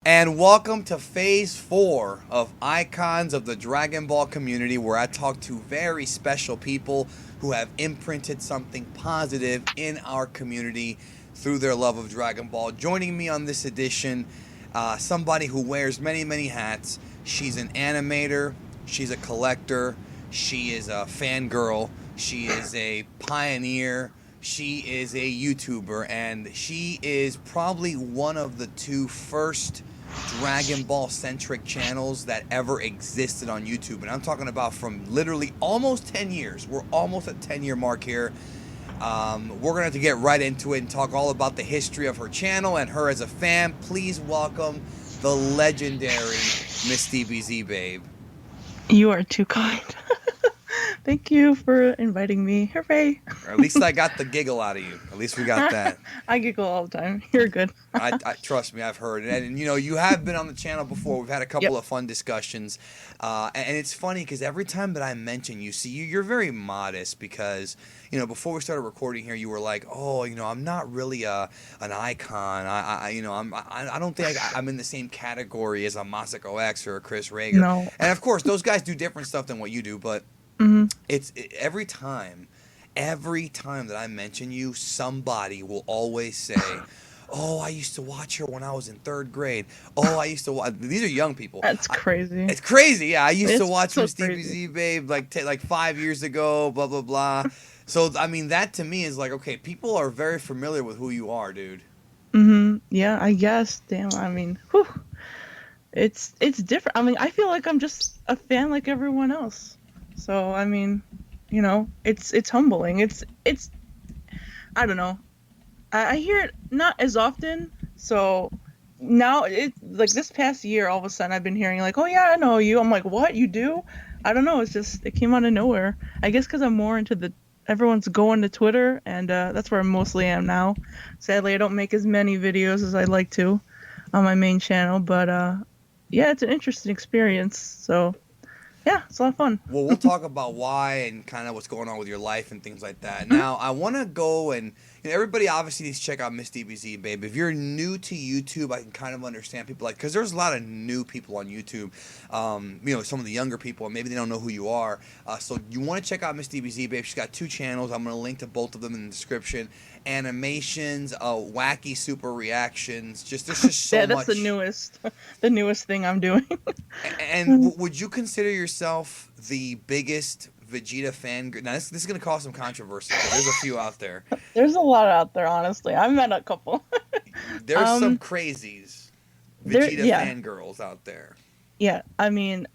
And welcome to Phase 4 of Icons of the Dragon Ball community, where I talk to very special people who have imprinted something positive in our community through their love of Dragon Ball. Joining me on this edition, somebody who wears many, many hats. She's an animator, she's a collector, she is a fangirl, she is a pioneer, she is a YouTuber, and she is probably one of the two first Dragon Ball centric channels that ever existed on YouTube. And I'm talking about from literally almost 10 years. We're almost at 10-year mark here. We're going to have to get right into it and talk all about the history of her channel and her as a fan. Please welcome the legendary MsDBZBabe. You are too kind. Thank you for inviting me. Hooray. Or at least I got the giggle out of you. At least we got that. I giggle all the time. You're good. I trust me, I've heard it. And you know, you have been on the channel before. We've had a couple of fun discussions. And it's funny because every time that I mention you, see, you're very modest because, you know, before we started recording here, you were like, oh, you know, I'm not really an icon. I don't think I'm in the same category as a Masako X or a Chris Rager. No. And of course, those guys do different stuff than what you do, but it's every time that I mention you, somebody will always say, oh, I used to watch her when I was in 3rd grade. Oh, I used to watch. These are young people. That's crazy. It's crazy. Yeah, I used to watch so MsDBZBabe like 5 years ago, blah, blah, blah. So, I mean, that to me is like, okay, people are very familiar with who you are, dude. Yeah, I guess. Damn, I mean, whew. It's different. I mean, I feel like I'm just a fan like everyone else. So, I mean, you know, it's humbling. It's I don't know. I hear it not as often. So now like this past year, all of a sudden I've been hearing like, oh yeah, I know you. I'm like, what, you do? I don't know. It's just, it came out of nowhere. I guess because I'm more into everyone's going to Twitter, and that's where I mostly am now. Sadly, I don't make as many videos as I'd like to on my main channel, but yeah, it's an interesting experience. So yeah, it's a lot of fun. Well, we'll talk about why and kind of what's going on with your life and things like that. Now, I want to go and, you know, everybody obviously needs to check out MsDBZBabe. If you're new to YouTube, I can kind of understand people like, because there's a lot of new people on YouTube. You know, some of the younger people, and maybe they don't know who you are. So you want to check out MsDBZBabe. She's got 2 channels. I'm going to link to both of them in the description. Animations, wacky super reactions. There's just so much. Yeah, that's the newest thing I'm doing. And would you consider yourself the biggest Vegeta fan? Now, this is going to cause some controversy. There's a few out there. There's a lot out there, honestly. I've met a couple. There's some crazies, Vegeta fangirls out there. Yeah, I mean,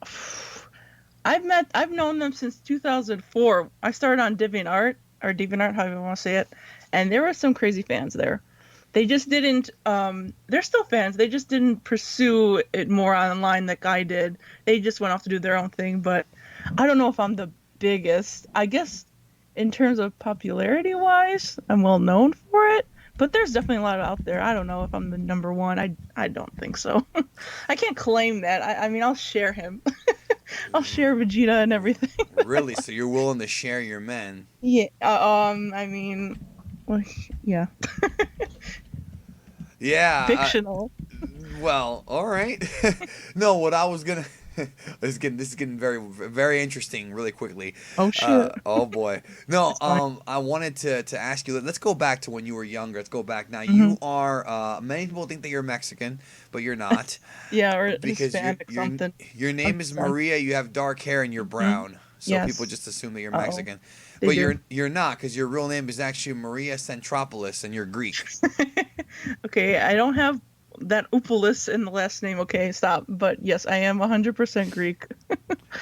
I've known them since 2004. I started on DeviantArt, or DeviantArt, however you want to say it, and there were some crazy fans there. They just didn't, they're still fans, they just didn't pursue it more online like I did. They just went off to do their own thing, but I don't know if I'm the biggest. I guess in terms of popularity-wise, I'm well known for it, but there's definitely a lot out there. I don't know if I'm the number one. I don't think so. I can't claim that. I mean, I'll share him. I'll share Vegeta and everything. Really? So you're willing to share your men? Yeah, I mean, well, yeah. Yeah. Fictional. Well, all right. No, what I was gonna. This is getting very, very interesting really quickly. Oh shit. Oh boy. No. I wanted to ask you. Let's go back to when you were younger. Let's go back now. You are. Many people think that you're Mexican, but you're not. Yeah, or because Hispanic something. Your name is Maria. You have dark hair and you're brown. So people just assume that you're Mexican. But you're not, because your real name is actually Maria Centropolis and you're Greek. Okay, I don't have that Upoulos in the last name. Okay, stop. But yes, I am 100% Greek.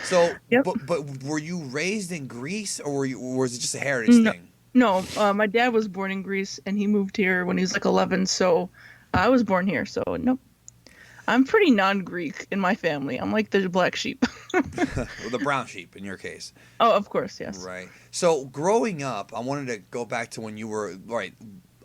So, but were you raised in Greece, or was it just a heritage thing? No, my dad was born in Greece and he moved here when he was like 11. So I was born here. So nope. I'm pretty non-Greek in my family. I'm like the black sheep. Well, the brown sheep in your case. Oh, of course, yes. Right. So growing up, I wanted to go back to when you were, right,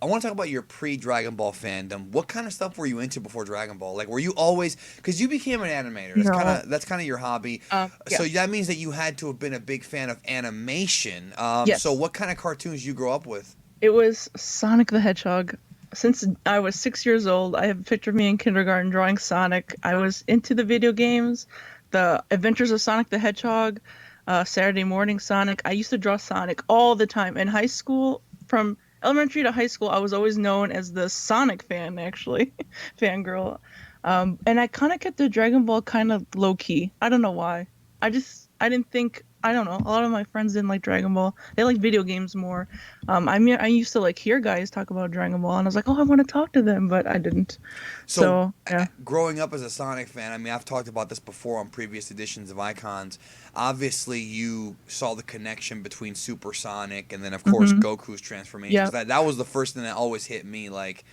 I want to talk about your pre-Dragon Ball fandom. What kind of stuff were you into before Dragon Ball? Like, were you always, because you became an animator. That's kind of your hobby. Yeah. So that means that you had to have been a big fan of animation. Yes. So what kind of cartoons did you grow up with? It was Sonic the Hedgehog. since I was 6 years old, I have a picture of me in kindergarten drawing Sonic. I was into the video games, the Adventures of Sonic the Hedgehog, Saturday Morning Sonic. I used to draw Sonic all the time. In high school, from elementary to high school, I was always known as the Sonic fan, actually, fangirl. And I kind of kept the Dragon Ball kind of low key. I don't know why. I didn't think, I don't know. A lot of my friends didn't like Dragon Ball. They like video games more. I mean, I used to like hear guys talk about Dragon Ball, and I was like, oh, I want to talk to them, but I didn't. So, So yeah. growing up as a Sonic fan, I mean, I've talked about this before on previous editions of Icons. Obviously, you saw the connection between Super Sonic and then, of course, Hmm. Goku's transformations. Yeah. That was the first thing that always hit me. Like,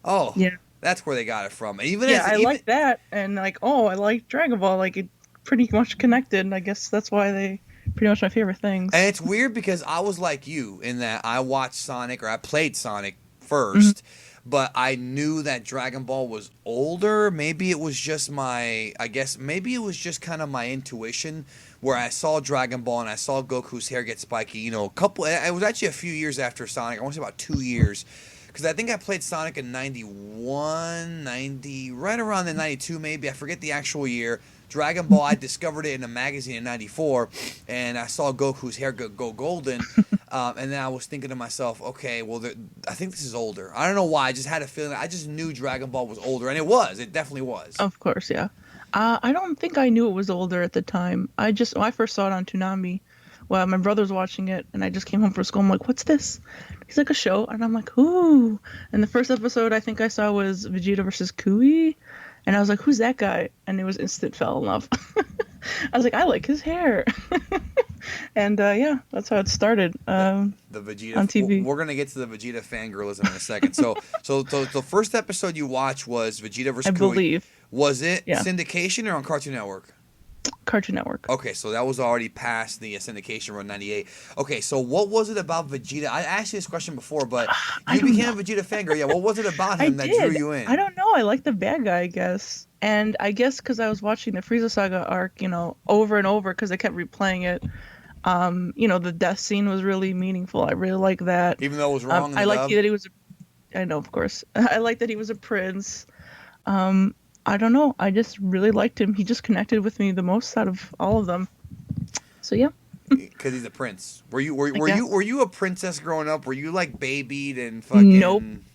oh, Yeah. that's where they got it from. Even Yeah. as I even like that, and like, oh, I like Dragon Ball. Like it pretty much connected. And I guess that's why they pretty much my favorite and things. it's weird because I was like you in that I watched Sonic or I played Sonic Hmm. first, but I knew that Dragon Ball was older. Maybe it was just I guess maybe it was just kind of my intuition where I saw Dragon Ball and I saw Goku's hair get spiky. You know, it was actually a few years after Sonic. I want to say about 2 years. Because I think I played Sonic in 91, 90, right around the 92 maybe. I forget the actual year. Dragon Ball, I discovered it in a magazine in 94, and I saw Goku's hair go golden. And then I was thinking to myself, okay, well, I think this is older. I don't know why. I just had a feeling. I just knew Dragon Ball was older, and it was. It definitely was. Of course, yeah. I don't think I knew it was older at the time. When I first saw it on Toonami, well, my brother was watching it, and I just came home from school. I'm like, "What's this?" He's like, "A show," and I'm like, "Ooh!" And the first episode I think I saw was Vegeta versus Kui, and I was like, "Who's that guy?" And it was instant fell in love. I was like, "I like his hair," and yeah, that's how it started The, the Vegeta. on TV. We're gonna get to the Vegeta fangirlism in a second. So the first episode you watched was Vegeta I versus Kui. believe, Was it yeah, syndication or on Cartoon Network? Cartoon Network. Okay, so that was already past the syndication run 98. Okay, so what was it about Vegeta? I asked you this question before, but I you don't became know. a Vegeta fangirl. Yeah, what was it about I him that drew did. you I in? don't know. I like the bad guy, I guess. And I guess because I was watching the Frieza Saga arc, over and over because they kept replaying it. The death scene was really meaningful. I really like that. Even though it was wrong in I the like dub? that he was. I know, of course. I like that he was a prince. Um, I don't know. I just really liked him. He just connected with me the most out of all of them. So yeah, Because he's a prince. Were you were, I were you guess. were you a princess growing up? Were you like babied and Nope. fucking?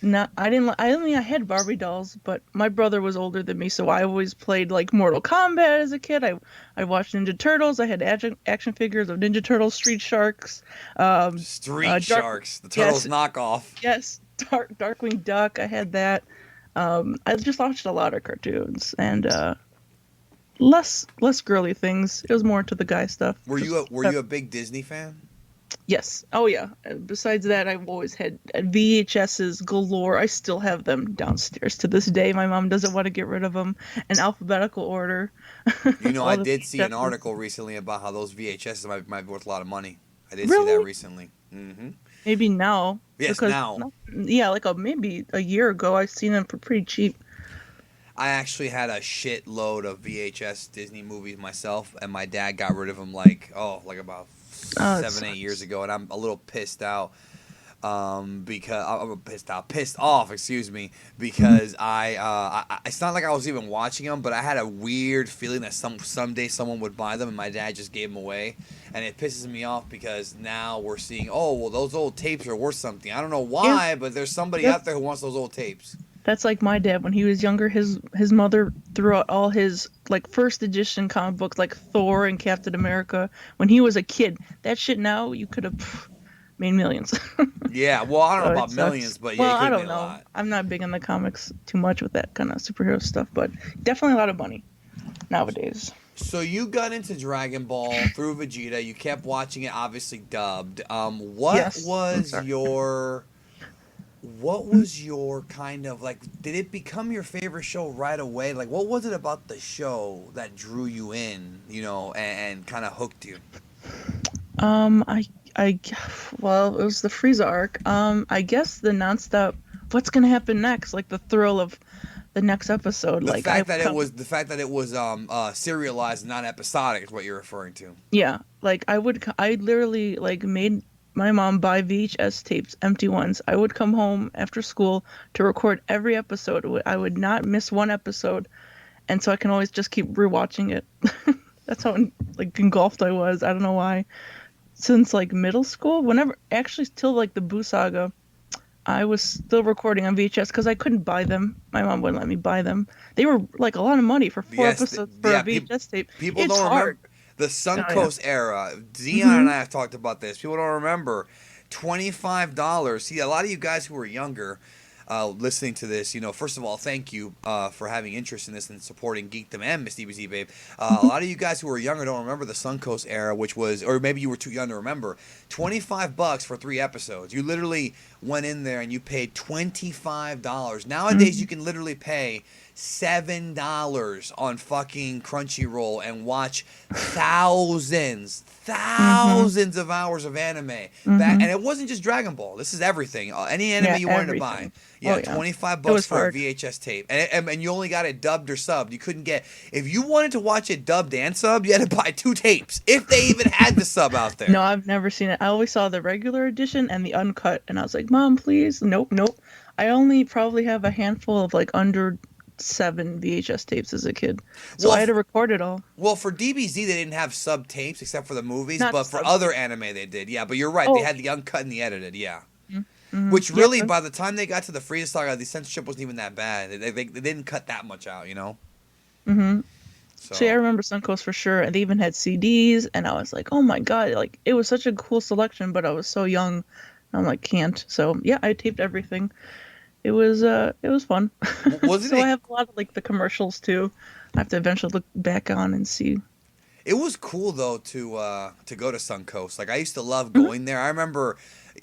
Not. I didn't. I had Barbie dolls, but my brother was older than me, so I always played like Mortal Kombat as a kid. I watched Ninja Turtles. I had action figures of Ninja Turtles, Street Sharks, um, Street Dark. Sharks, the turtles Yes, knockoff. yes, Darkwing Duck. I had that. I just watched a lot of cartoons and less girly things. It was more into the guy stuff. Were you a big Disney fan? Yes. Oh yeah. Besides that, I've always had VHSs galore. I still have them downstairs to this day. My mom doesn't want to get rid of them in alphabetical order. You know, I All the did see an VHSs. article recently about how those VHSs might be worth a lot of money. I did see that Really? recently. Maybe now Yes, because now. yeah, like maybe a year ago, I seen them for pretty cheap. I actually had a shitload of VHS Disney movies myself, and my dad got rid of them like about Oh, it 7 8 years sucks. ago, and I'm a little pissed out. Because I'm pissed off, excuse me, Mhm. because it's not like I was even watching them, but I had a weird feeling that someday someone would buy them, and my dad just gave them away, and it pisses me off because now we're seeing, oh well, those old tapes are worth something. I don't know Yeah, why, but there's somebody out that's there who wants those old tapes. that's like my dad when he was younger. His mother threw out all his like first edition comic books like Thor and Captain America when he was a kid. That shit now you could have made millions. Yeah, well, I don't know So it about sucks. millions, but yeah, you Well, could I have made don't a know. lot. I'm not big in the comics too much with that kind of superhero stuff, but definitely a lot of money nowadays. So you got into Dragon Ball through Vegeta. You kept watching it, obviously dubbed. Yes, I'm sorry. What was your kind of like? Did it become your favorite show right away? Like, what was it about the show that drew you in? And kind of hooked you. I, I, well, it was the Frieza arc. I guess the nonstop. What's gonna happen next? Like the thrill of the next episode. The Like I fact that it come, was the fact that it was serialized, not episodic, is what you're referring to. yeah. Like I literally like made my mom buy VHS tapes, empty ones. I would come home after school to record every episode. I would not miss one episode, and so I can always just keep rewatching it. That's how like engulfed I was. I don't know why. Since like middle school, whenever actually till like the Boo Saga, I was still recording on VHS because I couldn't buy them. My mom wouldn't let me buy them. They were like a lot of money for four Yes, episodes for a VHS tape. people It's don't hard. remember the Oh yeah. Suncoast era. Dion and Mhm. I have talked about this. People don't remember $25. See, a lot of you guys who are younger, listening to this, first of all, thank you for having interest in this and supporting Geekdom and Miss DBZ Babe. A Mhm. lot of you guys who are younger don't remember the Suncoast era, which was, or maybe you were too young to remember, $25 for 3 episodes. You literally went in there and you paid $25. Nowadays, you Mhm. can literally pay $7 on fucking Crunchyroll and watch Mhm. thousands of hours of anime. And Mhm. it wasn't just Dragon Ball. This is everything. Any anime Yeah, you wanted to buy. everything. Oh Yeah, yeah. 25 It bucks was for a hard. VHS tape. And you only got it dubbed or subbed. You couldn't get, if you wanted to watch it dubbed and subbed, you had to buy 2 tapes. If they even had the sub out No, there. I've never seen it. I always saw the regular edition and the uncut, and I was like, "Mom, please." Nope, nope. I only probably have a handful of like under 7 VHS tapes as a kid, so Well, I had to record it all. for DBZ, they didn't have sub tapes except for the movies, Not but for subs. other anime, they did. Yeah, but you're right. They Oh, had the uncut and the edited. Yeah. mm-hmm. Which really, Yeah. by the time they got to the Frieza saga, the censorship wasn't even that bad. They didn't cut that much out. Mm-hmm. So yeah, I So, remember Suncoast for sure, and they even had CDs, and I was like, "Oh my god!" Like it was such a cool selection, but I was so young. I'm like, can't. So yeah, I taped everything. It was fun. wasn't So I it? have a lot of like the commercials too. I have to eventually look back on and see. It was cool though to go to Suncoast. Like I used to love Mhm. going there. I remember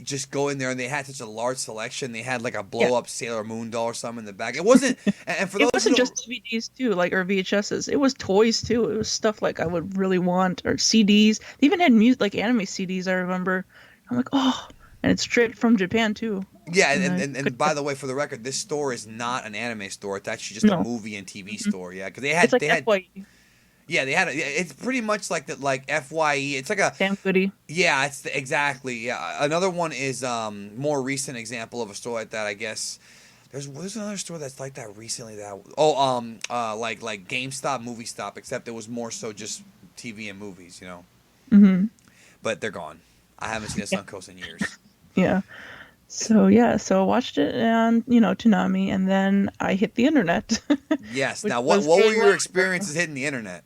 just going there, and they had such a large selection. They had like a Yeah. blow up Sailor Moon doll or something in the back. It wasn't. And for It those who wasn't don't, just DVDs too, like or VHSs. It was toys too. It was stuff like I would really want or CDs. They even had music like anime CDs. I remember. I'm like, oh, and it's straight from Japan too. yeah. And And, I and could and by the way, for the record, this store is not an anime store. It's actually just a no. movie and TV Mhm. store. Yeah, because It's like they had FYE, yeah, they had it's pretty much like the like FYE. It's like a Sam Goody. yeah, exactly. Yeah, another one is more recent example of a store like that. I guess there's another store that's like that recently. Like GameStop, Movie Stop, except it was more so just TV and movies. Hmm. But they're gone. I haven't seen a Yeah. Suncoast in years. Yeah. So yeah, so I watched it on, Toonami, and then I hit the internet, Yes. which Now, what was what a were your lot. experiences hitting the internet?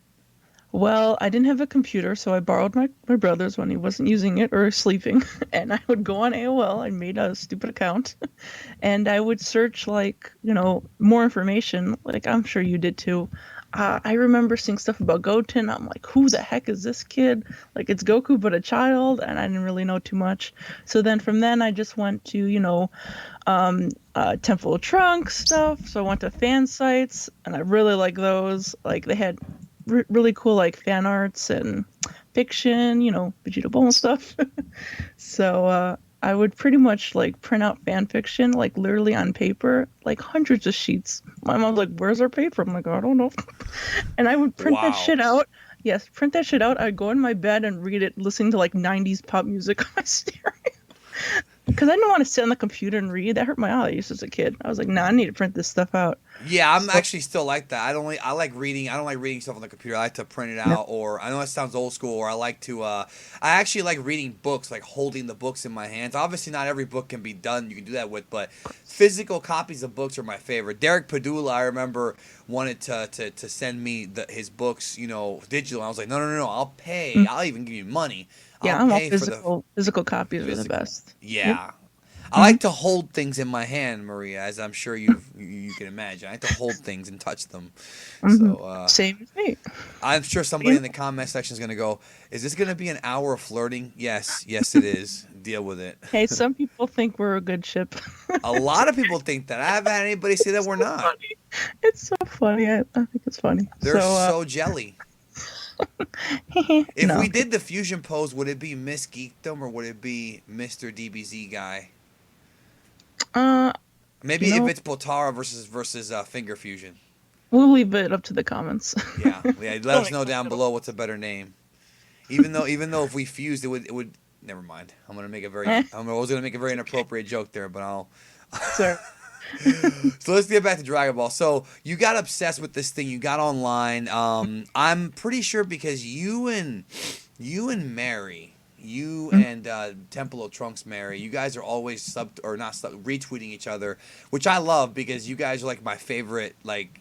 Well, I didn't have a computer, so I borrowed my brother's when he wasn't using it or sleeping, and I would go on AOL. I made a stupid account, and I would search like, more information. Like I'm sure you did too. I remember seeing stuff about Goten. I'm like, who the heck is this kid? Like it's Goku but a child, and I didn't really know too much. So then from then I just went to, Temple of Trunks stuff. So I went to fan sites, and I really like those. Like they had really cool like fan arts and fiction, Vegeta Ball and stuff. So I would pretty much like print out fan fiction, like literally on paper, like hundreds of sheets. My mom's like, "Where's our paper?" I'm like, "I don't know." And I would print that Wow. shit out. Yes, print that shit out. I'd go in my bed and read it, listening to like 90s pop music on my stereo. Because I didn't want to sit on the computer and read. That hurt my eyes as a kid. I was like, nah, I need to print this stuff out. Yeah, I'm So, actually still like that. I like reading. I don't like reading stuff on the computer. I like to print it no. out, or I know it sounds old school. Or I like to. I actually like reading books, like holding the books in my hands. Obviously, not every book can be done. You can do that with, but physical copies of books are my favorite. Derek Padula, I remember wanted to send me his books, digital. I was like, no. I'll pay. Mm. I'll even give you money. I'll Yeah, I'm all pay for the physical copies are the physical. best. Yep. Yeah. I Hmm. like to hold things in my hand, Maria, as I'm sure you can imagine. I like to hold things and touch them. Hmm. So Same as me. I'm sure somebody in the comment section is gonna go, "Is this gonna be an hour of flirting?" Yes, it is. Deal with it. Hey, some people think we're a good ship. A lot of people think that. I haven't had anybody say that It's we're so not. funny. It's so funny. I think it's funny. They're So, so jelly. If no. we did the fusion pose, would it be Miss Geekdom or would it be Mr. DBZ guy? Uh, Maybe you if know, it's Potara versus Finger Fusion. we'll leave it up to the comments. Yeah. Let Don't us know make down it below what's a better name. Even though if we fused, it would Never mind. I was gonna make a very inappropriate joke there, but I'll. Sorry. So let's get back to Dragon Ball. So you got obsessed with this thing. You got online. I'm pretty sure because you and Mary, you and Temple of Trunks Mary, you guys are always retweeting each other, which I love because you guys are like my favorite, like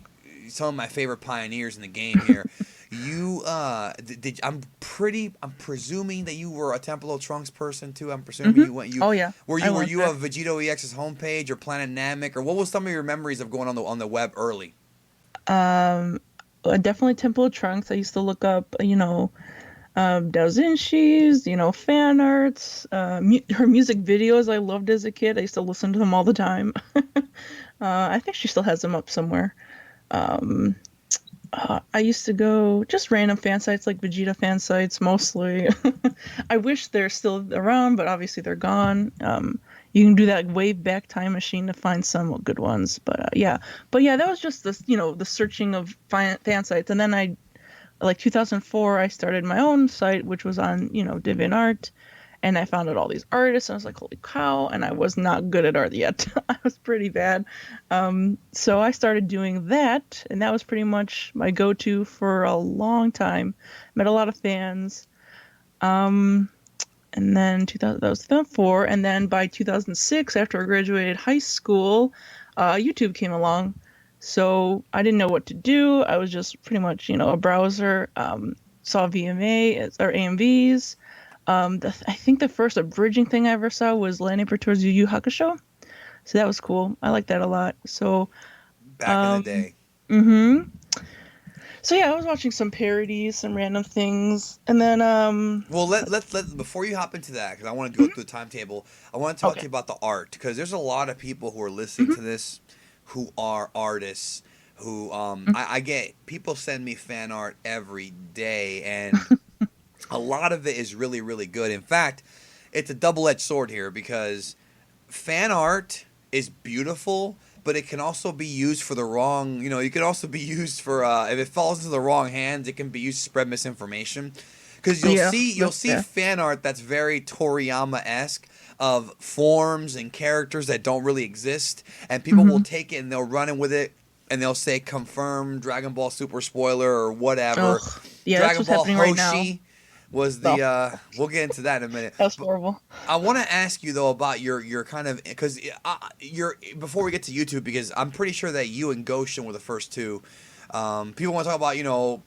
some of my favorite pioneers in the game here. You I'm presuming that you were a Temple of Trunks person too. I'm presuming you Oh yeah. were I you went there. a Vegito EX's homepage or Planet Namek, or what was some of your memories of going on the web early? Um, Definitely Temple of Trunks. I used to look up, Doujinshis, fan arts, her music videos I loved as a kid. I used to listen to them all the time. I think she still has them up somewhere. Um, I used to go just random fan sites like Vegeta fan sites mostly. I wish they're still around, but obviously they're gone. You can do that wave back time machine to find some good ones, but yeah, that was just the searching of fan sites, and then like 2004, I started my own site, which was on DeviantArt, and I found out all these artists, and I was like, holy cow! And I was not good at art yet. I was pretty bad. So I started doing that, and that was pretty much my go-to for a long time. Met a lot of fans. Um, and then 2000, that was 2004, and then by 2006, after I graduated high school, YouTube came along. So I didn't know what to do. I was just pretty much, a browser. Saw VMA or AMVs. I think the first abridging thing I ever saw was Lanny Pertur's Yu Yu Hakusho. So that was cool. I like that a lot. So, Back in the um, day. hmm so yeah, I was watching some parodies, some random things, and then Well, let before you hop into that, because I want to go through the timetable. I want to talk to okay. you about the art, because there's a lot of people who are listening hmm to this, who are artists, who I get people send me fan art every day, and a lot of it is really really good. In fact, it's a double-edged sword here because fan art is beautiful, but it can also be used for the wrong. You can also be used for if it falls into the wrong hands, it can be used to spread misinformation. Because Yeah, you'll that's see fair. fan art that's very Toriyama esque of forms and characters that don't really exist, and people will hmm take it and they'll run in with it, and they'll say confirm Dragon Ball Super spoiler or whatever. Oh, yeah, that's Dragon what's Ball happening right now. Hoshi was Oh, the we'll get into that in a minute. that's horrible. I want to ask you though about your kind of because you're before we get to YouTube, because I'm pretty sure that you and Goshen were the first two. People want to talk about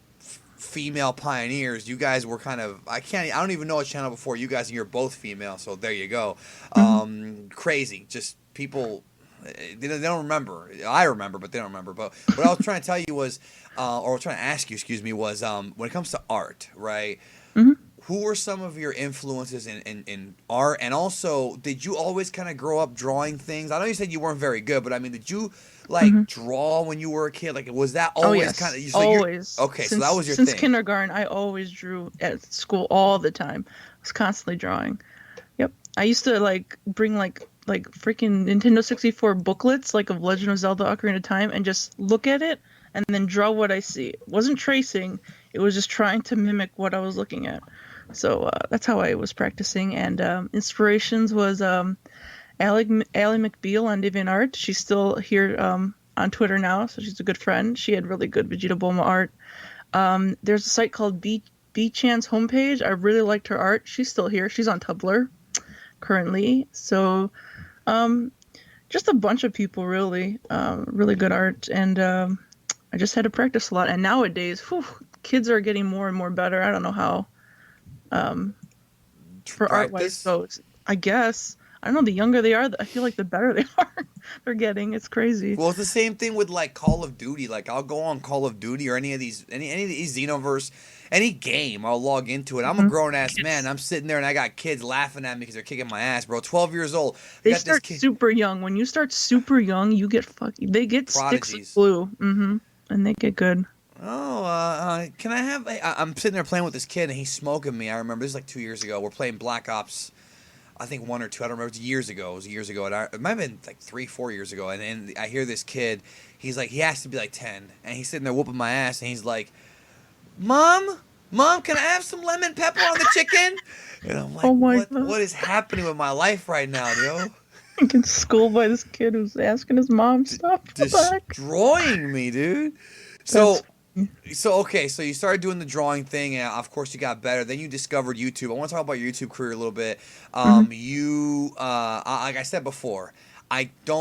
female pioneers. You guys were kind of I don't even know a channel before you guys, and you're both female, so there you go. hmm Crazy, just people. They don't remember. I remember, but they don't remember. But what I was trying to tell you was, or trying to ask you, excuse me, was when it comes to art, right? hmm Who were some of your influences in art, and also did you always kind of grow up drawing things? I know you said you weren't very good, but I mean, did you hmm like draw when you were a kid? Like, was that Oh always kind yes, of so you're always. okay? So that was your Since thing. kindergarten, I always drew at school all the time. I was constantly drawing. Yep. I used to like bring like freaking Nintendo 64 booklets like of Legend of Zelda Ocarina of Time and just look at it and then draw what I see. It wasn't tracing, it was just trying to mimic what I was looking at. So that's how I was practicing. And inspirations was Ally McBeal on DeviantArt. She's still here on Twitter now, so she's a good friend. She had really good Vegeta Bulma art. There's a site called B Chan's homepage. I really liked her art. She's still here. She's on Tumblr currently. So um, just a bunch of people really, really good art, and I just had to practice a lot. And nowadays, whew, kids are getting more and more better. I don't know how um, for art wise Practice. goes. I guess I don't know. The younger they are, I feel like the better they are. They're getting. It's crazy. Well, it's the same thing with like Call of Duty. Like I'll go on Call of Duty or any of these Xenoverse, any game. I'll log into it. I'm a Mhm. grown ass man. Kids. I'm sitting there and I got kids laughing at me because they're kicking my ass, bro. 12 years old. I They got this start kid. super young. When you start super young, you get fucking. They get sticks of Prodigies. glue. And they get good. Oh, can I have? I'm sitting there playing with this kid and he's smoking me. I remember this is like 2 years ago. We're playing Black Ops. I think one or two. I don't remember. It was years ago. It was years ago. And it might have been like 3, 4 years ago. And I hear this kid. He's like, he has to be like 10, and he's sitting there whooping my ass, and he's like, "Mom, Mom, can I have some lemon pepper on the chicken? And I'm like, Oh my what god. is happening with my life right now, yo? He gets schooled by this kid who's asking his mom stuff. What the heck? Destroying me, dude. That's So funny. okay, so you started doing the drawing thing, and of course you got better. Then you discovered YouTube. I want to talk about your YouTube career a little bit. Mhm. Like I said before,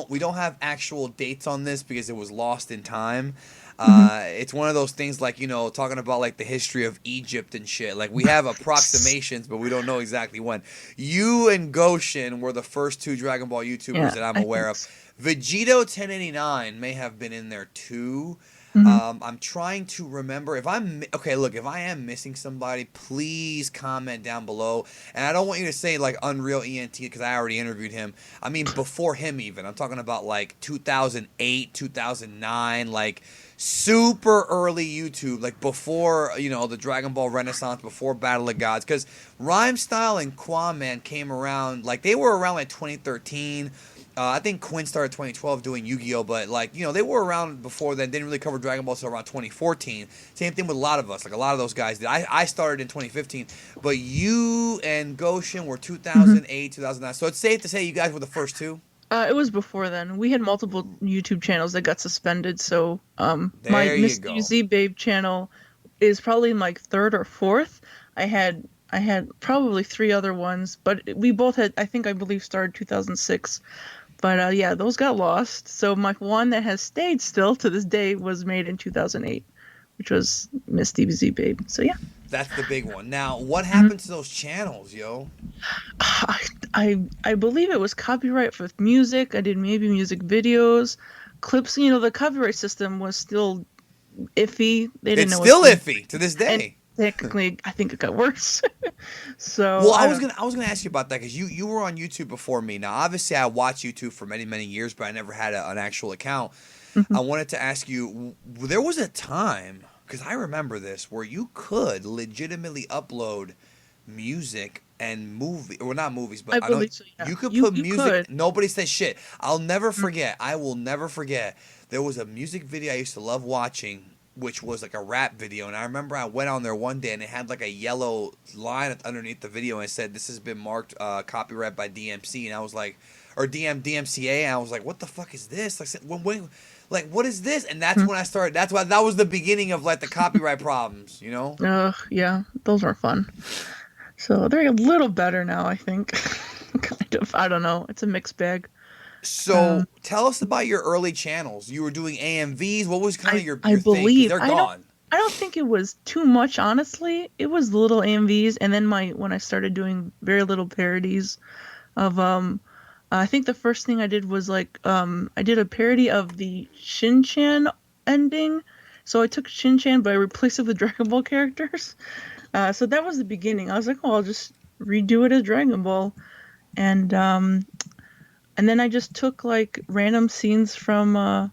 we don't have actual dates on this because it was lost in time. Mhm. It's one of those things like, talking about like the history of Egypt and shit. Like we have approximations, but we don't know exactly when. You and Goshen were the first two Dragon Ball YouTubers Yeah, that I'm I aware think of. so. Vegito 1089 may have been in there too. Mhm. I'm trying to remember if I'm okay. Look, if I am missing somebody, please comment down below. And I don't want you to say like Unreal ENT because I already interviewed him. I mean before him even. I'm talking about like 2008, 2009, like super early YouTube, like before the Dragon Ball Renaissance, before Battle of Gods. Because Rhyme Style and Quaman came around like they were around like 2013. I think Quinn started 2012 doing Yu-Gi-Oh, but like they were around before then. Didn't really cover Dragon Ball until around 2014. Same thing with a lot of us. Like a lot of those guys did. I started in 2015, but you and Goshen were Mhm. 2008, 2009. So it's safe to say you guys were the first two. It was before then. We had multiple YouTube channels that got suspended. So, my There you Miss go. DBZ Babe channel is probably my third or fourth. I had probably three other ones, but we both had. I believe started 2006. But yeah, those got lost. So my one that has stayed still to this day was made in 2008, which was Miss DBZ Babe. So yeah. That's the big one. Now, what Mhm. happened to those channels, yo? I, I believe it was copyright for music. I did maybe music videos, clips. The copyright system was still iffy. They didn't It's know what still to do. iffy to this And day. technically, I think it got worse. So Well, I don't I was gonna ask you about that because you were on YouTube before me. Now, obviously, I watched YouTube for many years, but I never had an actual account. know. I wanted to ask you, there was a time because I remember this where you could legitimately upload music and well, not movies, but I I know believe so. Yeah, you could you put you music. could. Nobody says shit. I'll never Mm. forget. I will never forget. There was a music video I used to love watching, which was like a rap video, and I remember I went on there one day and it had like a yellow line underneath the video and it said this has been marked copyright by DMC, and I was like, or DMCA, and I was like, what the fuck is this? Like, like what is this? And that's Mm. when I started. That's why that was the beginning of like the copyright problems, you know. Yeah, those are fun. So they're a little better now, I think. Kind of. I don't know. It's a mixed bag. So Um, tell us about your early channels. You were doing AMVs. What was kind of I your thing? Because believe they're gone. I don't think it was too much, honestly. It was little AMVs, and then my when I started doing very little parodies of I think the first thing I did was like I did a parody of the Shin-Chan ending. So I took Shin-Chan but I replaced it with Dragon Ball characters. So that was the beginning. I was like, oh, I'll just redo it as Dragon Ball, and then I just took like random scenes from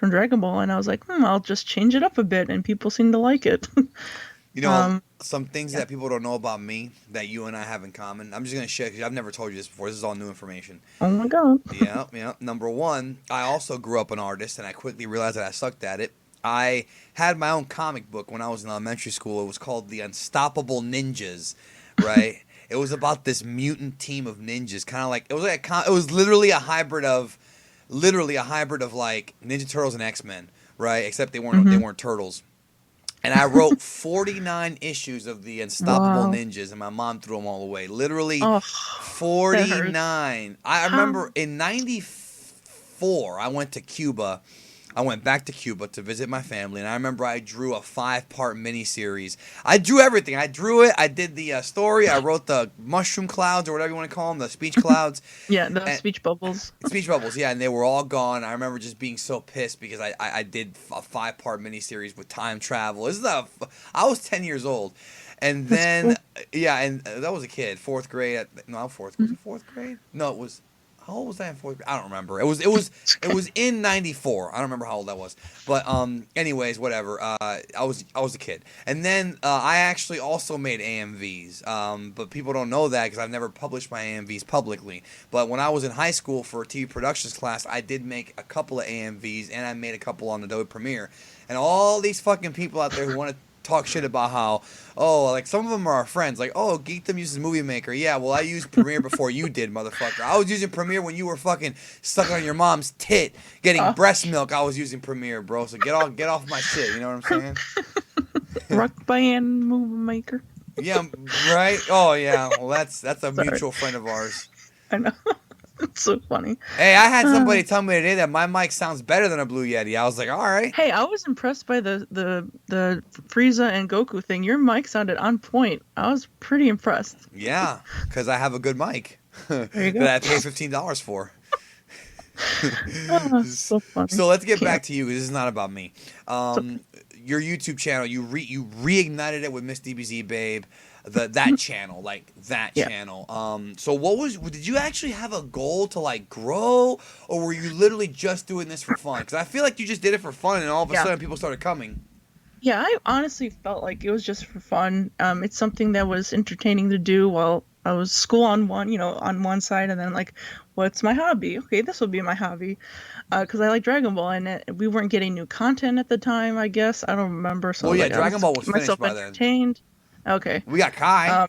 Dragon Ball, and I was like, I'll just change it up a bit, and people seem to like it. You know, um, some things yeah. that people don't know about me that you and I have in common. I'm just gonna share because I've never told you this before. This is all new information. Oh my god. Yeah, yeah. Number one, I also grew up an artist, and I quickly realized that I sucked at it. I had my own comic book when I was in elementary school. It was called The Unstoppable Ninjas, right? It was about this mutant team of ninjas, kind of like it was like it was literally a hybrid of like Ninja Turtles and X Men, right? Except they Hmm. weren't turtles. And I wrote 49 issues of the Unstoppable Wow. Ninjas, and my mom threw them all away. Literally Oh, that hurts. 49. I How? remember in 94, I went to Cuba. I went back to Cuba to visit my family, and I remember I drew a 5-part miniseries. I drew everything. I drew it. I did the story. I wrote the mushroom clouds, or whatever you want to call them, the speech clouds. Yeah, the And speech bubbles. speech bubbles, yeah, and they were all gone. I remember just being so pissed because I did a 5-part miniseries with time travel. I was 10 years old, and That's then cool. yeah, and that was a kid, fourth grade. No, fourth. Was Mhm. it fourth grade? No, it was. How old was I in fourth grade? I don't remember. It was in '94. I don't remember how old I was. But anyways, whatever. I was a kid, and then I actually also made AMVs. But people don't know that because I've never published my AMVs publicly. But when I was in high school for a TV productions class, I did make a couple of AMVs, and I made a couple on Adobe Premiere. And all these fucking people out there who want to talk shit about how, oh, like some of them are our friends. Like, oh, Geekdom uses Movie Maker. Yeah, well, I used Premiere before you did, motherfucker. I was using Premiere when you were fucking stuck on your mom's tit getting breast milk. I was using Premiere, bro. So get off my shit. You know what I'm saying? Rock Band Movie Maker. Yeah, right. Oh yeah. Well, that's a Sorry. mutual friend of ours. I know. It's so funny. Hey, I had somebody tell me today that my mic sounds better than a Blue Yeti. I was like, all right. Hey, I was impressed by the Frieza and Goku thing. Your mic sounded on point. I was pretty impressed. Yeah, because I have a good mic There you go. that I paid $15 for. So funny. So let's get back to you. This is not about me. Your YouTube channel, you reignited it with MsDBZBabe. That channel, channel. So did you actually have a goal to like grow, or were you literally just doing this for fun? Because I feel like you just did it for fun, and all of a sudden people started coming. Yeah, I honestly felt like it was just for fun. It's something that was entertaining to do while I was school on one side, and then like, what's my hobby? Okay, this will be my hobby, because I like Dragon Ball, and we weren't getting new content at the time. I guess I don't remember. So well, yeah, like, Dragon Ball was finished by then. Okay. We got Kai.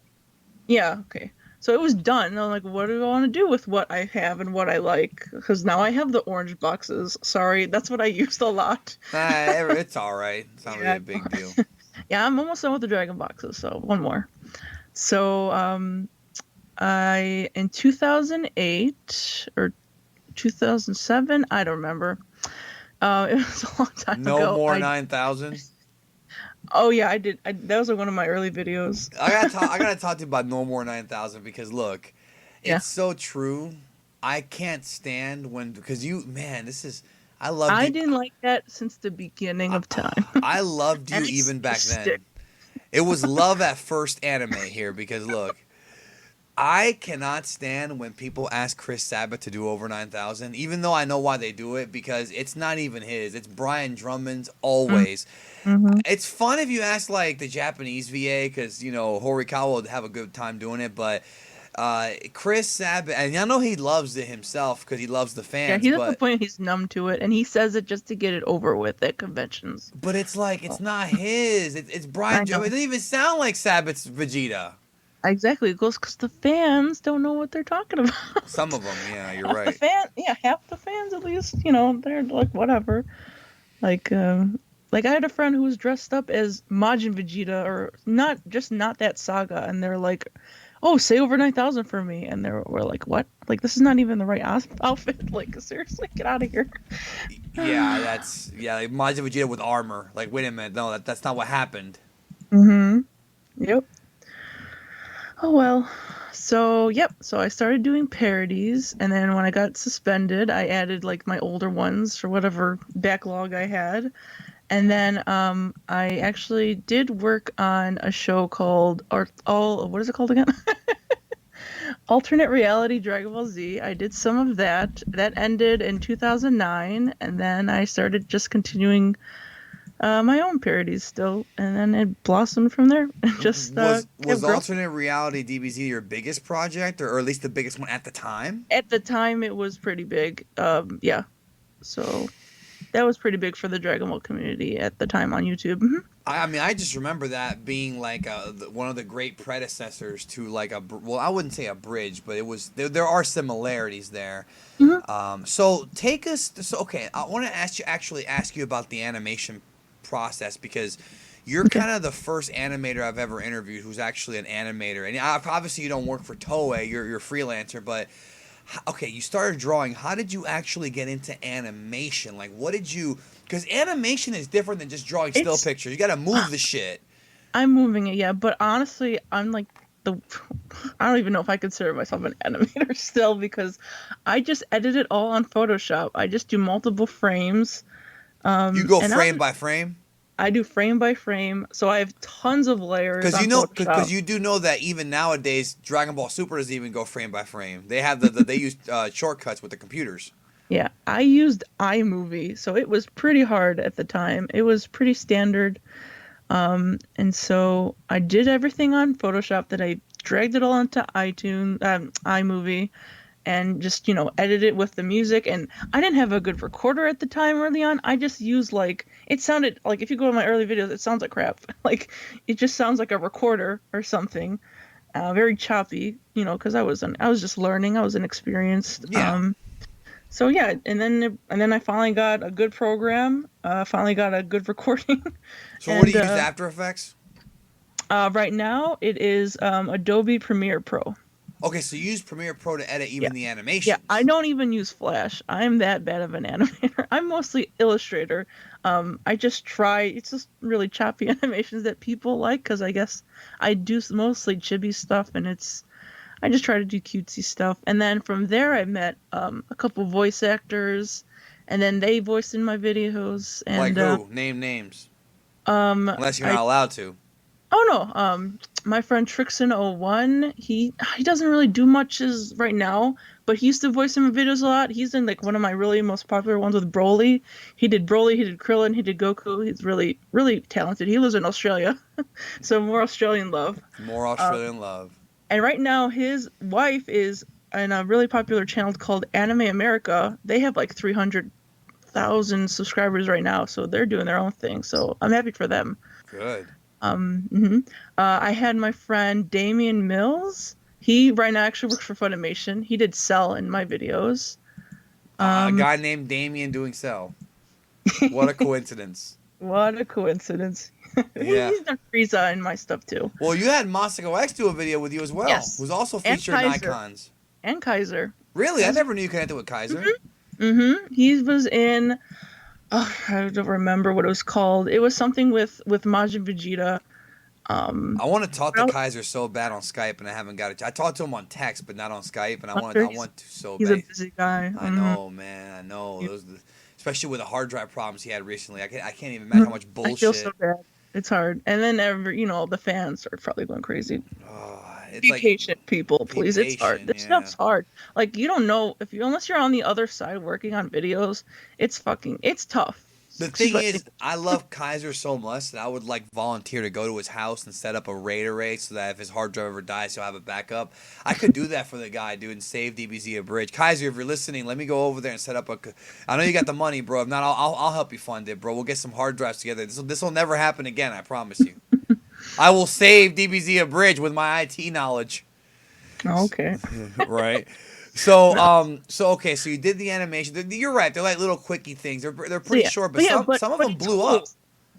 Yeah. Okay. So it was done. And I'm like, what do I want to do with what I have and what I like? Because now I have the orange boxes. Sorry, that's what I used a lot. It's all right. It's not really a big deal. Yeah, I'm almost done with the Dragon boxes. So one more. So I in 2008 or 2007, I don't remember. It was a long time ago. No more 9,000. Oh yeah, I did. That was one of my early videos. I gotta talk to you about No More 9,000 because look, it's so true. I can't stand because I didn't like that since the beginning of time. I loved you even back then. It was love at first anime here because look, I cannot stand when people ask Chris Sabat to do over 9,000, even though I know why they do it, because it's not even his. It's Brian Drummond's always. Mm-hmm. It's fun if you ask like the Japanese VA because, Horikawa would have a good time doing it, but Chris Sabat, and I know he loves it himself because he loves the fans. Yeah, he's at the point he's numb to it, and he says it just to get it over with at conventions. But it's like, it's not his. It's Brian Drummond. It doesn't even sound like Sabat's Vegeta. Exactly. It goes because the fans don't know what they're talking about. Some of them, yeah, you're right. Half the fans at least, they're like, whatever. Like I had a friend who was dressed up as Majin Vegeta, or not that saga, and they're like, oh, say over 9,000 for me. And we're like, what? Like, this is not even the right outfit. Like, seriously, get out of here. Yeah, like Majin Vegeta with armor. Like, wait a minute, no, that's not what happened. Mm-hmm. Yep. Oh, well. So I started doing parodies, and then when I got suspended, I added, like, my older ones for whatever backlog I had. And then I actually did work on a show called, what is it called again? Alternate Reality Dragon Ball Z. I did some of that. That ended in 2009, and then I started just continuing my own parodies still, and then it blossomed from there. Just was Alternate Reality DBZ your biggest project, or at least the biggest one at the time? At the time, it was pretty big. Yeah, so that was pretty big for the Dragon Ball community at the time on YouTube. Mm-hmm. I mean, I just remember that being like one of the great predecessors to like I wouldn't say a bridge, but it was there are similarities there. Mm-hmm. So take us. Okay, I want to ask you about the animation process because you're kind of the first animator I've ever interviewed who's actually an animator, and obviously you don't work for Toei, you're a freelancer, but okay, you started drawing. How did you actually get into animation? Like, what did you? Because animation is different than just drawing still pictures. You got to move the shit. I'm moving it, yeah, but honestly, I'm like I don't even know if I consider myself an animator still because I just edit it all on Photoshop. I just do multiple frames. You go frame by frame? I do frame by frame, so I have tons of layers. Because you do know that even nowadays, Dragon Ball Super doesn't even go frame by frame. They have they use shortcuts with the computers. Yeah, I used iMovie, so it was pretty hard at the time. It was pretty standard, and so I did everything on Photoshop. Then I dragged it all into iMovie, and just, edit it with the music. And I didn't have a good recorder at the time early on. I just used it sounded like, if you go to my early videos, it sounds like crap. Like it just sounds like a recorder or something. Very choppy, because I was just learning. I was inexperienced. Yeah. So yeah, and then I finally got a good program. Finally got a good recording. So what do And you use, After Effects? right now it is Adobe Premiere Pro. Okay, so you use Premiere Pro to edit Yeah. even the Yeah, I animations. don't even use Flash. I'm that bad of an animator. I'm mostly Illustrator. I just try. It's just really choppy animations that people like, because I guess I do mostly chibi stuff, and I just try to do cutesy stuff. And then from there, I met a couple voice actors, and then they voiced in my videos. Like And who? Name names. um, Unless you're I not allowed to. oh no, my friend Trixon01, he doesn't really do much as right now, but he used to voice in my videos a lot. He's in like one of my really most popular ones with Broly. He did Broly, he did Krillin, he did Goku. He's really, really talented. He lives in Australia, so more Australian love. More Um, Australian love. and right now his wife is in a really popular channel called Anime America. They have like 300,000 subscribers right now, so they're doing their own thing. So I'm happy for them. Good. Mhm. I had my friend Damian Mills. He right now actually works for Funimation. He did Cell in my videos. A Um, guy named Damien doing Cell. What a coincidence. what a coincidence. Yeah. He's done Frieza in my stuff too. Well, you had Masako X do a video with you as well, Yes. who's also And featured in Kaiser. Icons. And Kaiser. Really? I As, never knew you connected with Kaiser. He was in. Oh, I don't remember what it was called. It was something with Majin Vegeta. I want to talk to Well, Kaiser so bad on Skype, and I haven't got it. I talked to him on text, but not on Skype, and I I'm want sure I want to so he's a bad. busy guy. I know, man. I know. Yeah. Especially with the hard drive problems he had recently. I can't even imagine how Mhm. much I feel so bullshit. bad. It's hard. And then the fans are probably going crazy. It's Be like, patient, people, be please. It's hard. patient. This Yeah. stuff's hard. Like you don't know if you unless you're on the other side working on videos, it's tough. The thing Especially- is, I love Kaiser so much that I would like volunteer to go to his house and set up a raid array so that if his hard drive ever dies, he'll have a backup. I could do that for the guy, dude, and save DBZ a bridge. Kaiser, if you're listening, let me go over there and set up a. I know you got the money, bro. If not, I'll help you fund it, bro. We'll get some hard drives together. This will never happen again. I promise you. I will save DBZ a bridge with my IT knowledge. Oh, okay. Right. So okay, so you did the animation. You're right. They're like little quickie things. They're pretty short, but some of them it's blew cool. up.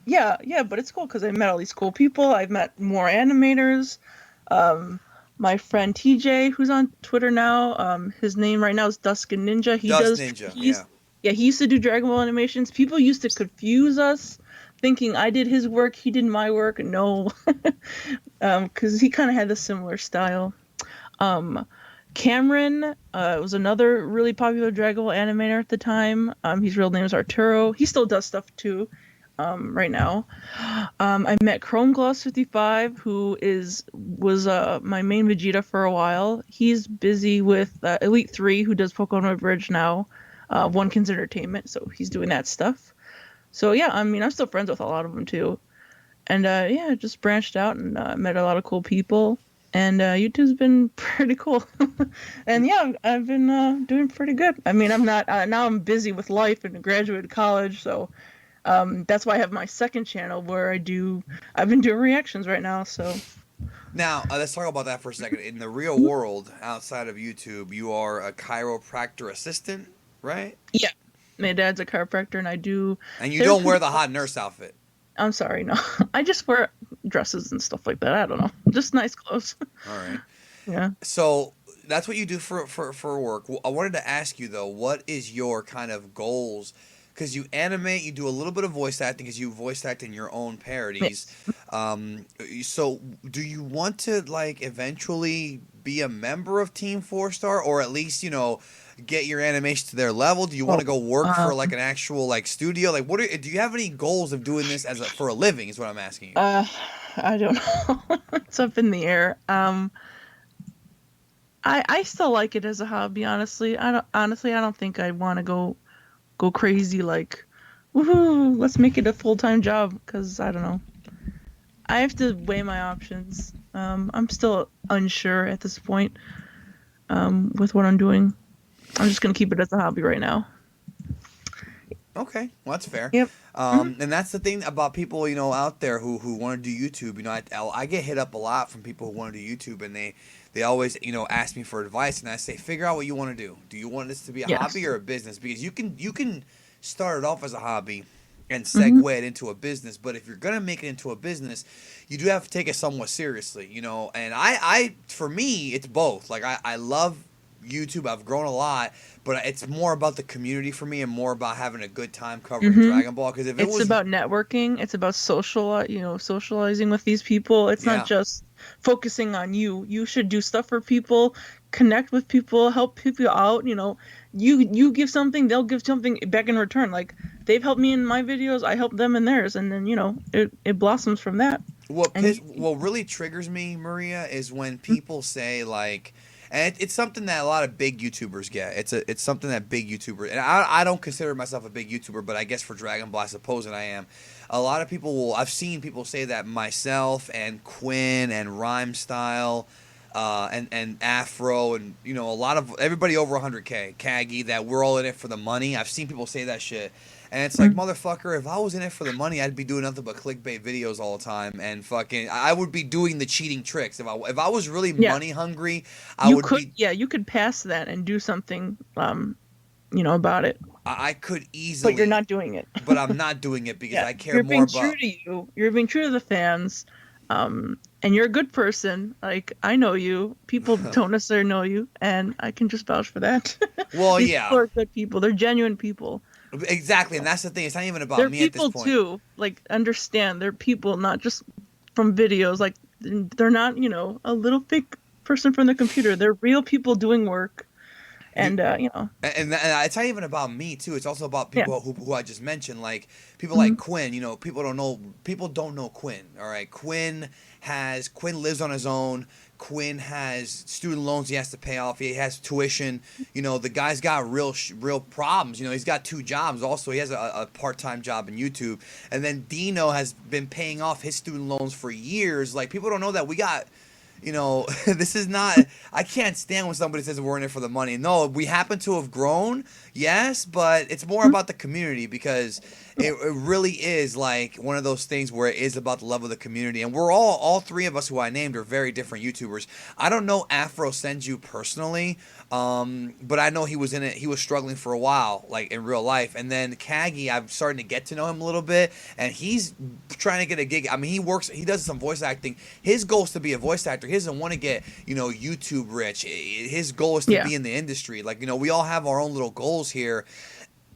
Yeah, but it's cool because I met all these cool people. I've met more animators. My friend TJ, who's on Twitter now, his name right now is Dusk and Ninja. He used to do Dragon Ball animations. People used to confuse us, thinking I did his work, he did my work. No, because he kind of had a similar style. Cameron was another really popular Dragon Ball animator at the time. His real name is Arturo. He still does stuff too, right now. I met Chrome Gloss 55, who was my main Vegeta for a while. He's busy with Elite 3, who does Pokemon Bridge now. One Kins Entertainment, so he's doing that stuff. So yeah, I mean, I'm still friends with a lot of them too. And yeah, just branched out and met a lot of cool people. And YouTube's been pretty cool. And yeah, I've been doing pretty good. I mean, I'm not now. I'm busy with life and graduated college, so that's why I have my second channel where I've been doing reactions right now. So Now, let's talk about that for a second. In the real world, outside of YouTube, you are a chiropractor assistant, right? yeah, my dad's a chiropractor, and I do. And you don't wear the hot nurse outfit. I'm sorry, no. I just wear dresses and stuff like that. I don't know, just nice clothes. All right. Yeah. So that's what you do for work. I wanted to ask you though, what is your kind of goals? Because you animate, you do a little bit of voice acting, because you voice act in your own parodies. So do you want to like eventually be a member of Team 4-Star, or at least get your animation to their level? Do you want to go work for like an actual like studio? Like, do you have any goals of doing this for a living? Is what I'm asking you. I don't know. It's up in the air. I still like it as a hobby. Honestly, I don't think I want to go crazy like, woohoo, let's make it a full-time job. Because I don't know. I have to weigh my options. I'm still unsure at this point with what I'm doing. I'm just gonna keep it as a hobby right now. Okay, well that's fair. Yep. Hmm. And that's the thing about people, out there who want to do YouTube. I get hit up a lot from people who want to do YouTube, and they always, ask me for advice, and I say, figure out what you want to do. Do you want this to be a hobby Yes. or a business? Because you can start it off as a hobby and Hmm. segue it into a business, but if you're gonna make it into a business, you do have to take it somewhat seriously, And for me, it's both. Like I love YouTube. I've grown a lot, but it's more about the community for me and more about having a good time covering Hmm. Dragon Ball. Because if it It's was, about networking. It's about socializing with these people. It's not yeah, just focusing on you. You should do stuff for people, connect with people, help people out. You give something, they'll give something back in return. Like they've helped me in my videos, I help them in theirs, and then it blossoms from that. And what really triggers me, Maria, is when people say like, and it's something that a lot of big YouTubers get. It's something that big YouTubers, and I don't consider myself a big YouTuber, but I guess for Dragon Ball, I suppose that I am. A lot of people I've seen people say that myself and Quinn and Rhyme Style, and Afro and a lot of everybody over 100K, Kagi, that we're all in it for the money. I've seen people say that shit. And it's like, Mhm. motherfucker, if I was in it for the money, I'd be doing nothing but clickbait videos all the time, and fucking, I would be doing the cheating tricks. If I was really Yeah, money hungry, I would be, you could pass that and do something about it, I could but you're easily, not doing it. but I'm not doing it because Yeah, I care you're more being true about. to you. You're being true to the fans. And you're a good person. Like I know you. People don't necessarily know you, and I can just vouch for that. Well, These people yeah, are good people. They're genuine people. exactly, and that's the thing. It's not even about They're me at this people point. too. Like understand they're people, not just from videos. Like they're not, a little fake person from the computer. They're real people doing work, You, and and it's not even about me too. It's also about yeah. people who I just mentioned, like people like Mhm. Quinn. People don't know Quinn. All right, Quinn lives on his own. Quinn has student loans he has to pay off. He has tuition. The guy's got real problems. He's got two jobs. Also, he has a part time job in YouTube. And then Dino has been paying off his student loans for years. Like people don't know that we got this is not. I can't stand when somebody says we're in it for the money. No, we happen to have grown, yes, but it's more about the community because it really is like one of those things where it is about the love of the community. And we're all three of us who I named are very different YouTubers. I don't know Afro Senju personally, but I know he was in it. He was struggling for a while, like in real life. And then Kagi, I'm starting to get to know him a little bit, and he's trying to get a gig. I mean, he does some voice acting. His goal is to be a voice actor. He doesn't want to get YouTube rich. His goal is to Yeah. be in the industry. Like we all have our own little goals here.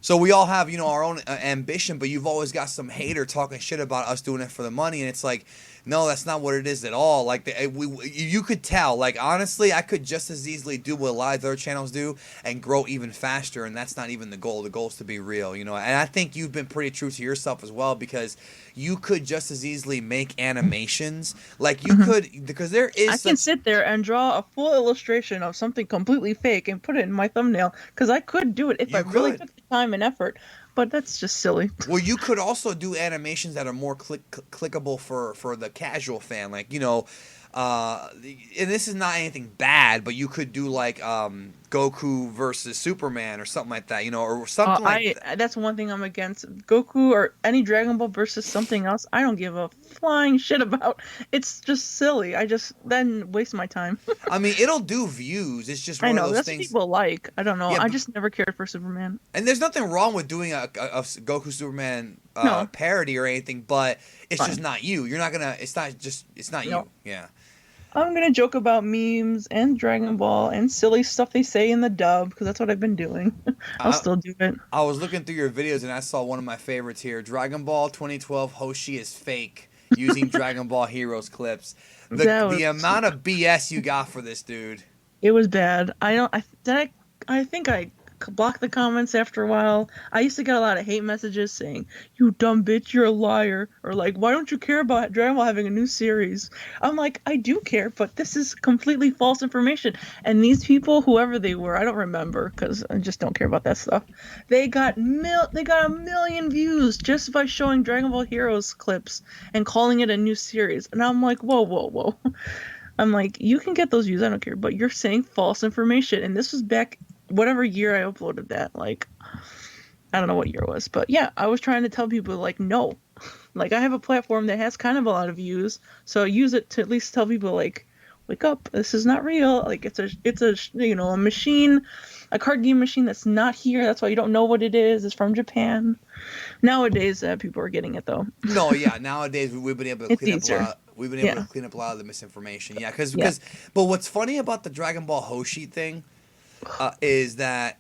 So we all have our own ambition, but you've always got some hater talking shit about us doing it for the money, and it's like, no, that's not what it is at all. Like you could tell. Like honestly, I could just as easily do what a lot of other channels do and grow even faster, and that's not even the goal. The goal is to be real. And I think you've been pretty true to yourself as well because you could just as easily make animations. Like you Mhm. could because there is I can such. sit there and draw a full illustration of something completely fake and put it in my thumbnail because I could do it if I You really could. took the time and effort. But that's just silly. Well, you could also do animations that are more clickable for the casual fan, like and this is not anything bad, but you could do like Goku versus Superman or something like that, or something like I that. That's one thing I'm against. Goku or any Dragon Ball versus something else, I don't give a flying shit about. It's just silly. I just then waste my time. I mean, it'll do views. It's just I one of know those that's what things. people like. I don't know. Yeah, I just never cared for Superman. and there's nothing wrong with doing a Goku Superman No, parody or anything, but it's just fine. not you. You're not gonna. It's not you. No. Yeah. I'm gonna joke about memes and Dragon Ball and silly stuff they say in the dub because that's what I've been doing. I'll I, still do it. I was looking through your videos and I saw one of my favorites here. Dragon Ball 2012 Hoshi is fake using Dragon Ball Heroes clips. The That the was amount of BS you got for this dude. It was bad. I don't. I did. I think I blocked the comments after a while. I used to get a lot of hate messages saying, "You dumb bitch, you're a liar," or like, "Why don't you care about Dragon Ball having a new series?" I'm like, I do care, but this is completely false information. And these people, whoever they were, I don't remember because I just don't care about that stuff. They got a million views just by showing Dragon Ball Heroes clips and calling it a new series. And I'm like, whoa, whoa, whoa. I'm like, you can get those views, I don't care, but you're saying false information. And this was back whatever year I uploaded that, like, I don't know what year it was, but yeah, I was trying to tell people, like, no. Like, I have a platform that has kind of a lot of views, so use it to at least tell people, like, wake up, this is not real. Like, it's a a machine, a card game machine that's not here. That's why you don't know what it is. It's from Japan. Nowadays, people are getting it though. No, yeah. Nowadays, we've been able to It's clean up a easier. lot. We've been able to Yeah. clean up a lot of the misinformation. Yeah, Yeah. but what's funny about the Dragon Ball Hoshi thing is that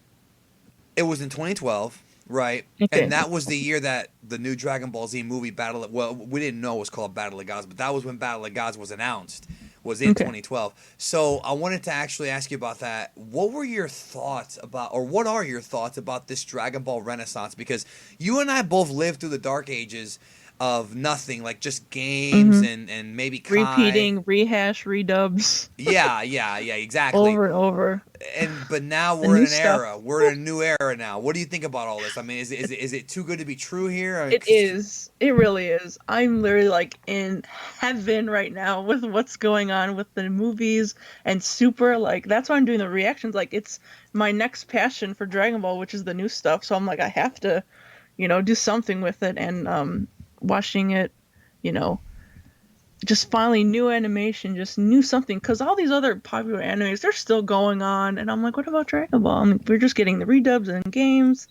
it was in 2012, right? Okay. And that was the year that the new Dragon Ball Z movie we didn't know it was called Battle of Gods, but that was when Battle of Gods was announced. Was in Okay. 2012. So I wanted to actually ask you about that. What were your thoughts about, or what are your thoughts about this Dragon Ball Renaissance? Because you and I both lived through the dark ages of nothing, like just games and maybe Kai. Repeating, rehash, redubs Yeah, exactly. over and over. But now The we're in new an stuff. era. We're in a new era now. What do you think about all this? I mean, is it too good to be true here? Or- It is. It really is. I'm literally like in heaven right now with what's going on with the movies and Super. Like, that's why I'm doing the reactions. Like, it's my next passion for Dragon Ball, which is the new stuff. So I'm like, I have to, do something with it. And watching it, just finally new animation, just new something. Because all these other popular animes, they're still going on. And I'm like, what about Dragon Ball? I mean, we're just getting the redubs and games.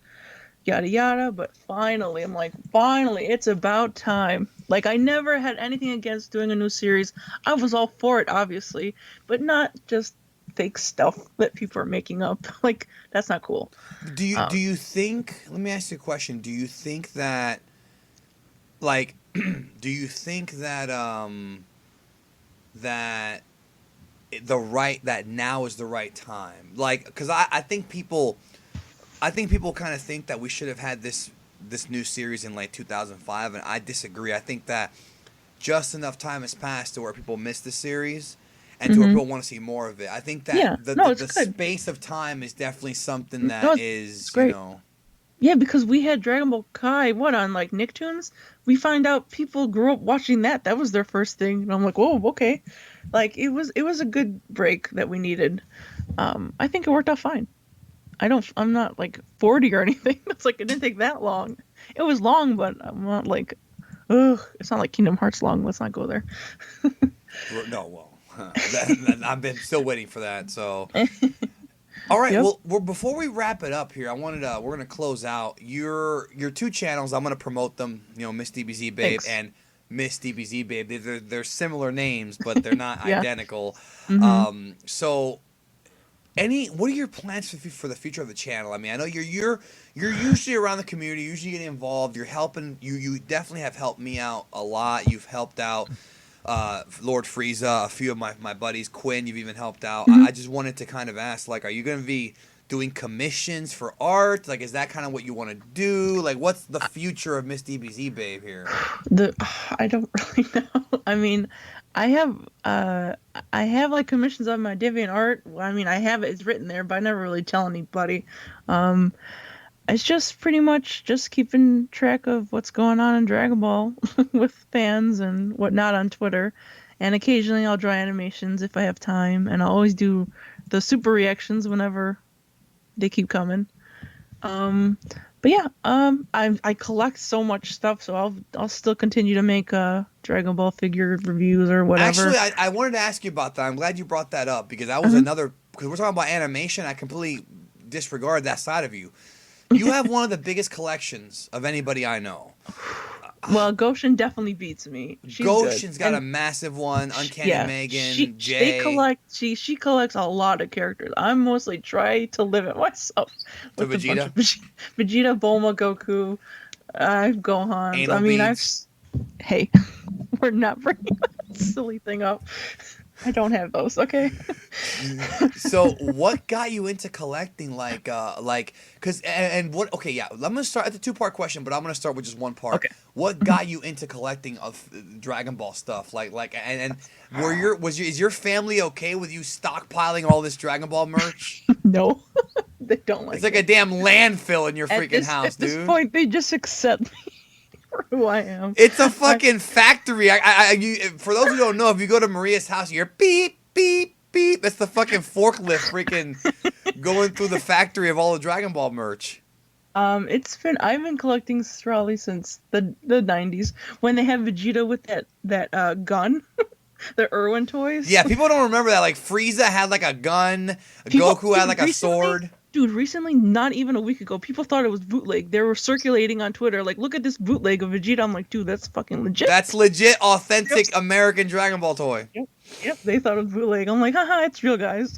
Yada yada, but finally, I'm like, finally, it's about time. Like, I never had anything against doing a new series. I was all for it, obviously, but not just fake stuff that people are making up. Like, that's not cool. Do you think? Let me ask you a question. Do you think that, like, do you think that that that now is the right time? Like, because I think people kind of think that we should have had this new series in like 2005, and I disagree. I think that just enough time has passed to where people miss the series and to where people want to see more of it. I think that the space of time is definitely something that is great. Yeah, because we had Dragon Ball Kai, on like Nicktoons? We find out people grew up watching that. That was their first thing. And I'm like, whoa, okay. Like, it was a good break that we needed. I think it worked out fine. I'm not like 40 or anything. It's like, it didn't take that long. It was long, but I'm not like, ugh. It's not like Kingdom Hearts long. Let's not go there. No, well, I've been still waiting for that. So, all right. Yep. Well, before we wrap it up here, we're gonna close out your two channels. I'm gonna promote them. MsDBZBabe Thanks. and MsDBZBabe. They're similar names, but they're not Yeah. identical. So. What are your plans for the future of the channel? I mean, I know you're usually around the community, usually getting involved. You're helping. You definitely have helped me out a lot. You've helped out Lord Frieza, a few of my buddies, Quinn. You've even helped out. I just wanted to kind of ask, like, are you going to be doing commissions for art? Like, is that kind of what you want to do? Like, what's the future of MsDBZBabe here? I don't really know. I mean, I have like commissions on my DeviantArt. I mean, I have it's written there, but I never really tell anybody. It's just pretty much just keeping track of what's going on in Dragon Ball with fans and whatnot on Twitter. And occasionally I'll draw animations if I have time, and I'll always do the super reactions whenever they keep coming. But yeah, I collect so much stuff, so I'll still continue to make Dragon Ball figure reviews or whatever. Actually, I wanted to ask you about that. I'm glad you brought that up because that was because we're talking about animation. I completely disregard that side of you. You have one of the biggest collections of anybody I know. Well, Goshen definitely beats me. Goshen's got a massive one. Uncanny Megan, Jay. She collects a lot of characters. I'm mostly try to limit myself with Vegeta? Vegeta, Bulma, Goku, Gohan. Anal I mean, beads. Hey, we're not bringing that silly thing up. I don't have those, okay? So what got you into collecting because what okay, yeah, I'm gonna start at the 2-part question, but I'm gonna start with just one part. Okay. What got you into collecting of Dragon Ball stuff? Is your family okay with you stockpiling all this Dragon Ball merch? No. They don't like It's like a damn landfill in your freaking house, dude. At this point, they just accept me for who I am. It's a fucking factory. For those who don't know, if you go to Maria's house, you're beep, beep, beep. That's the fucking forklift freaking going through the factory of all the Dragon Ball merch? I've been collecting probably since the 90s when they had Vegeta with that gun, the Irwin toys. Yeah, people don't remember that. Like Frieza had like a gun, Goku had like a sword. Dude, recently, not even a week ago, people thought it was bootleg. They were circulating on Twitter, like, look at this bootleg of Vegeta. I'm like, dude, that's fucking legit. That's legit, authentic American Dragon Ball toy. Yep, they thought it was bootleg. I'm like, haha, it's real, guys.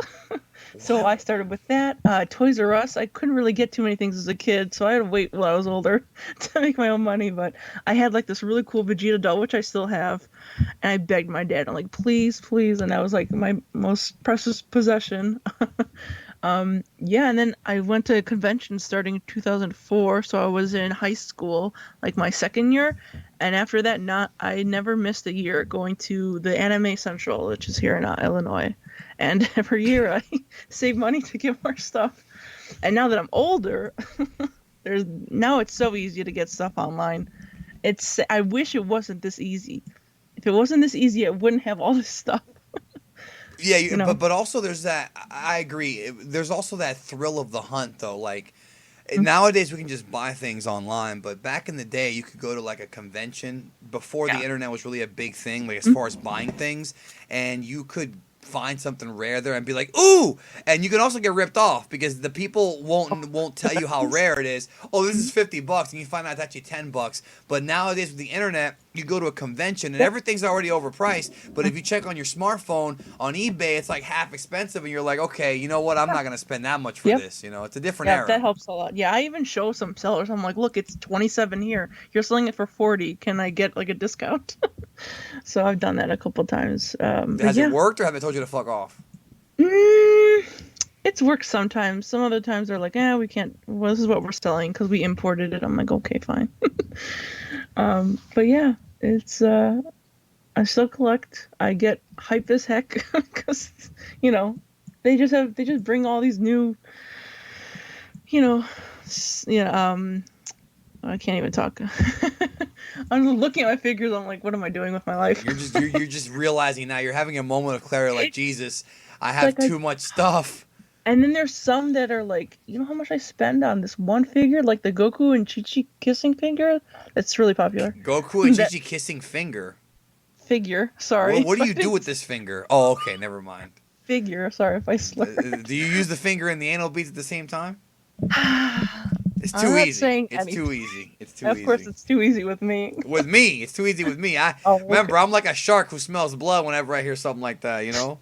So I started with that. Toys R Us, I couldn't really get too many things as a kid, so I had to wait till I was older to make my own money. But I had like this really cool Vegeta doll, which I still have, and I begged my dad, I'm like, please, please, and that was like my most precious possession. Yeah, and then I went to a convention starting in 2004, so I was in high school, like my second year, and after that, I never missed a year going to the Anime Central, which is here in Illinois, and every year I save money to get more stuff. And now that I'm older, now it's so easy to get stuff online. I wish it wasn't this easy. If it wasn't this easy, I wouldn't have all this stuff. Yeah, You know? but also there's that. I agree. There's also that thrill of the hunt, though. Like nowadays, we can just buy things online, but back in the day, you could go to like a convention before the internet was really a big thing, like as far as buying things, and you could find something rare there and be like, ooh, and you can also get ripped off because the people won't tell you how rare it is. Oh, this is $50 and you find out it's actually $10. But nowadays with the internet, you go to a convention and everything's already overpriced, but if you check on your smartphone on eBay, it's like half expensive and you're like, okay, you know what, I'm not going to spend that much for this, you know. It's a different era. That helps a lot. Yeah, I even show some sellers, I'm like, look, it's 27 here, you're selling it for 40, can I get like a discount? So I've done that a couple times. Has it worked, or have they told you to fuck off? It's worked sometimes. Some other times they're like, we can't. Well, this is what we're selling because we imported it. I'm like, okay, fine. But yeah, it's. I still collect. I get hype as heck because they just bring all these new. I can't even talk. I'm looking at my figures. I'm like, what am I doing with my life? You're just realizing now. You're having a moment of clarity. Like, Jesus, I have too much stuff. And then there's some that are like, you know how much I spend on this one figure, like the Goku and Chi-Chi kissing figure. That's really popular. Goku and Chi-Chi kissing finger. Figure. Sorry. What do you do with this finger? Oh, okay, never mind. Figure. Sorry if I slurred. Do you use the finger and the anal beads at the same time? It's too easy. It's too easy. It's too easy. Of course, it's too easy with me. With me, it's too easy with me. Remember, I'm like a shark who smells blood whenever I hear something like that. You know.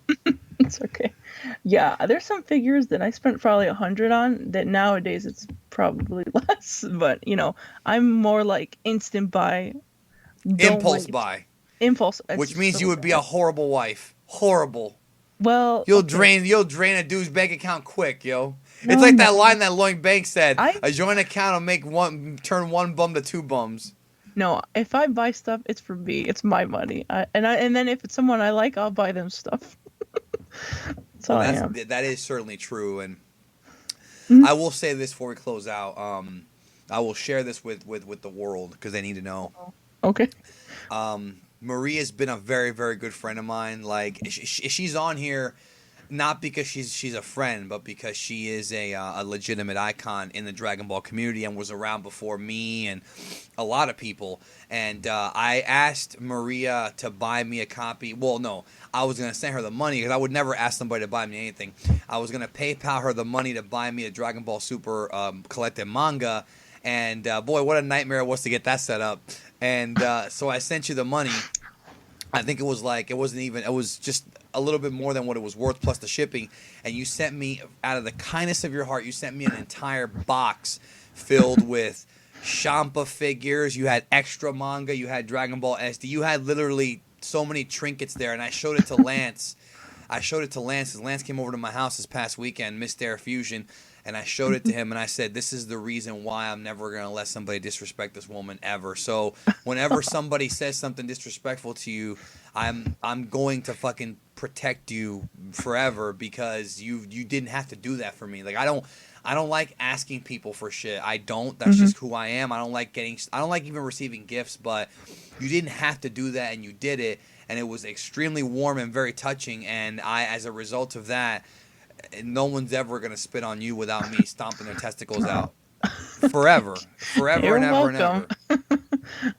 It's okay. Yeah, there's some figures that I spent probably 100 on that nowadays it's probably less. But I'm more like instant buy. Impulse buy. Impulse. Which means you would be a horrible wife. Horrible. Well, you'll drain a dude's bank account quick, yo. It's like that line that Lloyd Banks said: "A joint account will turn one bum to two bums." No, if I buy stuff, it's for me. It's my money. And then if it's someone I like, I'll buy them stuff. That is certainly true, and I will say this before we close out. I will share this with the world because they need to know. Okay. Maria's been a very, very good friend of mine. Like she's on here, not because she's a friend, but because she is a legitimate icon in the Dragon Ball community and was around before me and a lot of people. And I asked Maria to buy me a copy. Well, no, I was going to send her the money because I would never ask somebody to buy me anything. I was going to PayPal her the money to buy me a Dragon Ball Super collected manga. And boy, what a nightmare it was to get that set up. And so I sent you the money. I think it was just a little bit more than what it was worth plus the shipping. And you sent me, out of the kindness of your heart, you sent me an entire box filled with Champa figures. You had extra manga. You had Dragon Ball SD. You had literally so many trinkets there. And I showed it to Lance. Because Lance came over to my house this past weekend, Missed Air Fusion. And I showed it to him, and I said, this is the reason why I'm never going to let somebody disrespect this woman ever. So whenever somebody says something disrespectful to you, I'm going to fucking protect you forever because you didn't have to do that for me. Like, I don't like asking people for shit. I don't. That's just who I am. I don't like even receiving gifts, but you didn't have to do that, and you did it, and it was extremely warm and very touching. And as a result of that, no one's ever gonna spit on you without me stomping their testicles out. Forever, forever You're and ever welcome. and ever.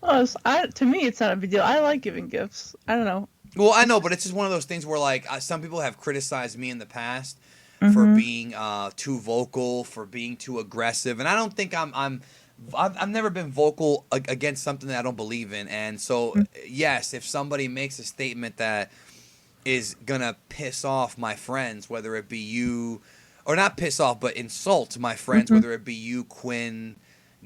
Well, to me, it's not a big deal. I like giving gifts. I don't know. Well, I It's know, just. but it's just one of those things where like some people have criticized me in the past for Mm-hmm. being too vocal, for being too aggressive, and I don't think I've never been vocal against something that I don't believe in, and so yes, if somebody makes a statement that is gonna piss off my friends, whether it be you, or not piss off, but insult my friends, Mm-hmm. whether it be you, Quinn,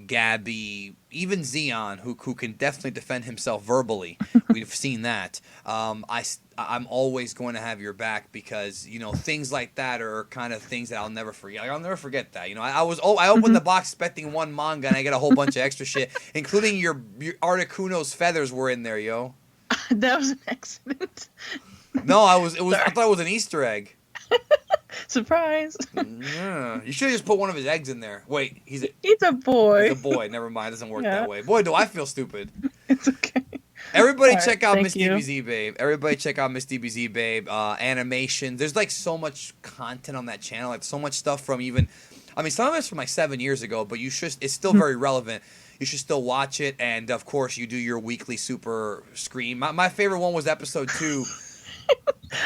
Gabby, even Xeon, who can definitely defend himself verbally. We've seen that. I'm always going to have your back because things like that are kind of things that I'll never forget. Like, I'll never forget that. I opened Mm-hmm. the box expecting one manga and I get a whole bunch of extra shit, including your Articuno's feathers were in there, yo. That was an accident. No, I Sorry. thought it was an Easter egg. Surprise. Yeah. You should have just put one of his eggs in there. Wait, He's a he's boy. a boy. Never mind. It doesn't work Yeah, that way. Boy, do I feel stupid. it's okay. Everybody All right, check out thank Miss you. DBZ Babe. Everybody check out Miss DBZ Babe. Animation. There's like so much content on that channel. Like so much stuff from some of it's from like 7 years ago, but it's still very relevant. You should still watch it. And of course, you do your weekly super scream. My favorite one was episode 2.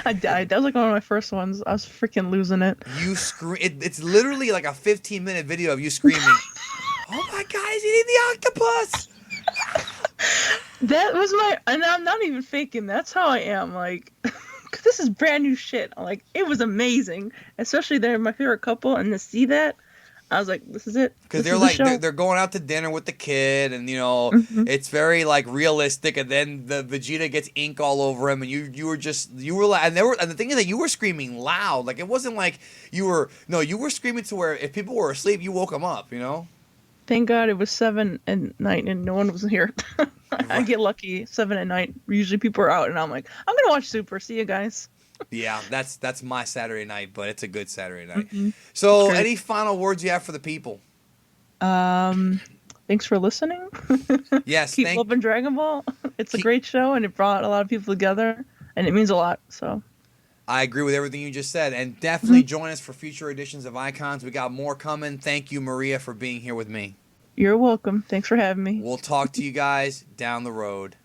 I died. That was like one of my first ones. I was freaking losing it. You scream. It's literally like a 15-minute video of you screaming. Oh my God, he's eating the octopus! That was and I'm not even faking. That's how I am. Like, this is brand new shit. Like, it was amazing. Especially they're my favorite couple, and to see that, I was like, this is it. Because This they're is the like show. they're going out to dinner with the kid, and Mhm. it's very like realistic. And then the Vegeta gets ink all over him, and you were like, and the thing is that you were screaming loud. Like it wasn't like you were screaming to where if people were asleep, you woke them up. Thank God it was 7 at night and no one was here. I get lucky 7 at night. Usually people are out, and I'm like, I'm gonna watch Super. See you guys. Yeah, that's my Saturday night, but it's a good Saturday night. Hmm. So, Great. any final words you have for the people? Thanks for listening. Yes, Keep loving Dragon Ball. It's a great show, and it brought a lot of people together, and it means a lot. So. I agree with everything you just said, and definitely join us for future editions of Icons. We got more coming. Thank you, Maria, for being here with me. You're welcome. Thanks for having me. We'll talk to you guys down the road.